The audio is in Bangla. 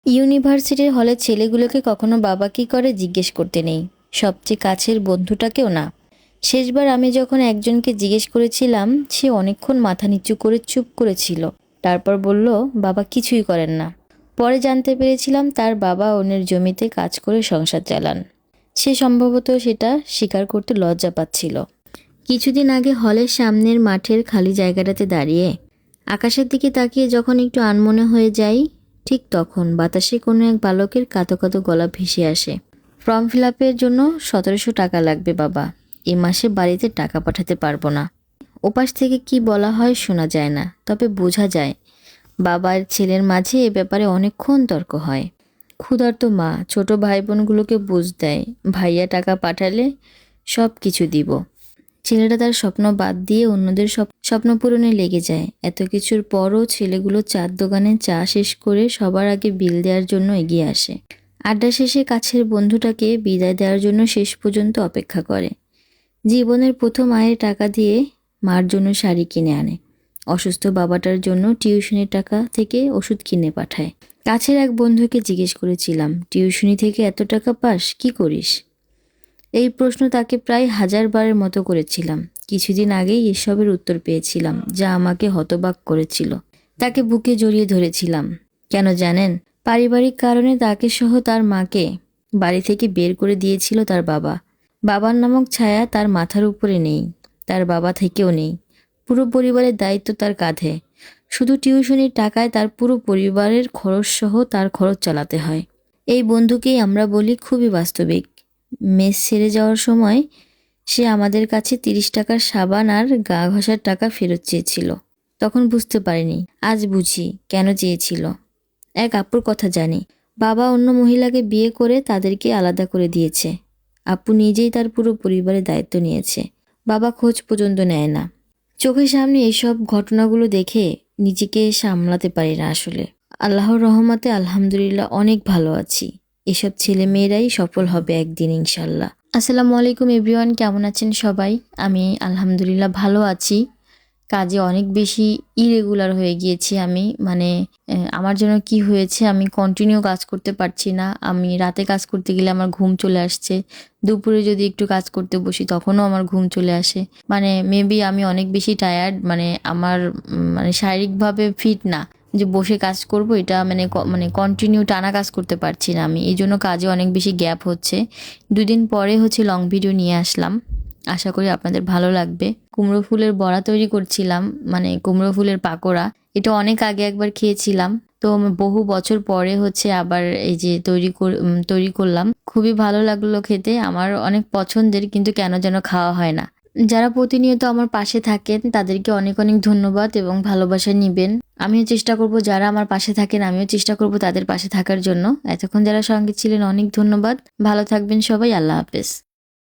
ইউনিভার্সিটির হলে ছেলেগুলোকে কখনো বাবা কি করে জিজ্ঞেস করতে নেই, সবচেয়ে কাছের বন্ধুটাকেও না। শেষবার আমি যখন একজনকে জিজ্ঞেস করেছিলাম, সে অনেকক্ষণ মাথা নিচু করে চুপ করেছিল। তারপর বলল, বাবা কিছুই করেন না। পরে জানতে পেরেছিলাম তার বাবা অন্যের জমিতে কাজ করে সংসার চালান। সে সম্ভবত সেটা স্বীকার করতে লজ্জা পাচ্ছিল। কিছুদিন আগে হলের সামনের মাঠের খালি জায়গাটাতে দাঁড়িয়ে আকাশের দিকে তাকিয়ে যখন একটু আনমনে হয়ে যাই, ঠিক তখন বাতাসে কোনো এক বালকের কাঁদো কাঁদো গলা ভেসে আসে। ফর্ম ফিল আপের জন্য 1700 টাকা লাগবে বাবা, এ মাসে বাড়িতে টাকা পাঠাতে পারবো না। ওপাশ থেকে কি বলা হয় শোনা যায় না, তবে বোঝা যায় বাবার ছেলের মাঝে এ ব্যাপারে অনেকক্ষণ তর্ক হয়। ক্ষুধার্ত মা ছোট ভাই বোনগুলোকে বুঝ দেয়, ভাইয়া টাকা পাঠালে সব কিছু দিব। ছেলেটা তার স্বপ্ন বাদ দিয়ে অন্যদের সব স্বপ্ন পূরণে লেগে যায়। এত কিছুর পরও ছেলেগুলো চার দোকানে চা শেষ করে সবার আগে বিল দেওয়ার জন্য এগিয়ে আসে। আড্ডা শেষে কাছের বন্ধুটাকে বিদায় দেওয়ার জন্য শেষ পর্যন্ত অপেক্ষা করে। জীবনের প্রথম আয়ের টাকা দিয়ে মার জন্য শাড়ি কিনে আনে, অসুস্থ বাবাটার জন্য টিউশনের টাকা থেকে ওষুধ কিনে পাঠায়। কাছের এক বন্ধুকে জিজ্ঞেস করেছিলাম, টিউশনি থেকে এত টাকা পাস, কি করিস? এই প্রশ্ন তাকে প্রায় 1000 বারের মতো করেছিলাম। কিছুদিন আগেই এসবের উত্তর পেয়েছিলাম, যা আমাকে হতবাক করেছিল। তাকে বুকে জড়িয়ে ধরেছিলাম। কেন জানেন? পারিবারিক কারণে তাকে সহ তার মাকে বাড়ি থেকে বের করে দিয়েছিল তার বাবা। বাবার নামক ছায়া তার মাথার উপরে নেই, তার বাবা থেকেও নেই। পুরো পরিবারের দায়িত্ব তার কাঁধে। শুধু টিউশনির টাকায় তার পুরো পরিবারের খরচ সহ তার খরচ চালাতে হয়। এই বন্ধুকেই আমরা বলি খুবই বাস্তবিক। মেস ছেড়ে যাওয়ার সময় সে আমাদের কাছে 30 টাকার সাবান আর গা ঘষার টাকা ফেরত চেয়েছিল। তখন বুঝতে পারিনি, আজ বুঝি কেন চেয়েছিল। এক আপুর কথা জানি, বাবা অন্য মহিলাকে বিয়ে করে তাদেরকে আলাদা করে দিয়েছে। আপু নিজেই তার পুরো পরিবারের দায়িত্ব নিয়েছে, বাবা খোঁজ পর্যন্ত নেয় না। চোখের সামনে এইসব ঘটনাগুলো দেখে নিজেকে সামলাতে পারি না আসলে। আল্লাহর রহমতে আলহামদুলিল্লাহ অনেক ভালো আছি। এসব ছেলে মেয়েরাই সফল হবে একদিন ইনশাল্লাহ। আসসালামু আলাইকুম এভরিওয়ান, কেমন আছেন সবাই? আমি আলহামদুলিল্লাহ ভালো আছি। কাজে অনেক বেশি ইরেগুলার হয়ে গিয়েছি আমি, মানে আমার জন্য কি হয়েছে, আমি কন্টিনিউ কাজ করতে পারছি না। আমি রাতে কাজ করতে গেলে আমার ঘুম চলে আসছে, দুপুরে যদি একটু কাজ করতে বসি তখনও আমার ঘুম চলে আসে। মানে মেবি আমি অনেক বেশি টায়ার্ড, মানে আমার মানে শারীরিকভাবে ফিট না যে বসে কাজ করব, এটা মানে কন্টিনিউ টানা কাজ করতে পারছি না আমি। এই জন্য কাজে অনেক বেশি গ্যাপ হচ্ছে। 2 দিন পরে লং ভিডিও নিয়ে আসলাম, আশা করি আপনাদের ভালো লাগবে। কুমড়ো ফুলের বড়া তৈরি করছিলাম, মানে কুমড়ো ফুলের পাকোড়া। এটা অনেক আগে একবার খেয়েছিলাম, তো বহু বছর পরে আবার এই যে তৈরি করলাম। খুবই ভালো লাগলো খেতে, আমার অনেক পছন্দের, কিন্তু কেন যেন খাওয়া হয় না। যারা প্রতিনিয়ত আমার পাশে থাকেন তাদেরকে অনেক অনেক ধন্যবাদ এবং ভালোবাসা নিবেন। আমিও চেষ্টা করব, যারা আমার পাশে থাকেন আমিও চেষ্টা করব তাদের পাশে থাকার জন্য। এতক্ষণ যারা সঙ্গে ছিলেন অনেক ধন্যবাদ। ভালো থাকবেন সবাই, আল্লাহ হাফেজ।